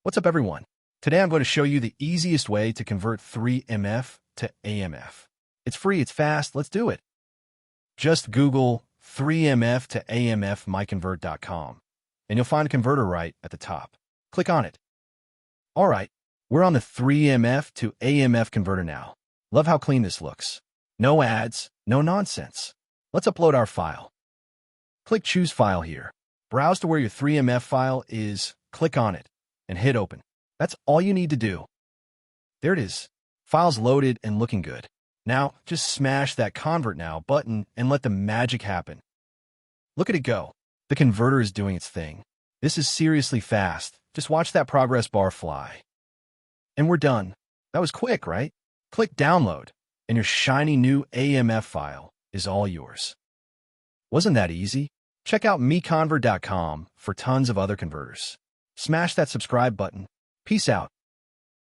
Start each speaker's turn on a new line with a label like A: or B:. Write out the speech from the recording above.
A: What's up, everyone? Today I'm going to show you the easiest way to convert 3MF to AMF. It's free, it's fast, let's do it. Just Google 3MF to AMF MiConvert.com and you'll find a converter right at the top. Click on it. All right, we're on the 3MF to AMF converter now. Love how clean this looks. No ads, no nonsense. Let's upload our file. Click Choose File here. Browse to where your 3MF file is, click on it, and hit Open. That's all you need to do. There it is. File's loaded and looking good. Now, just smash that Convert Now button and let the magic happen. Look at it go. The converter is doing its thing. This is seriously fast. Just watch that progress bar fly. And we're done. That was quick, right? Click Download, and your shiny new AMF file is all yours. Wasn't that easy? Check out MiConvert.com for tons of other converters. Smash that subscribe button. Peace out.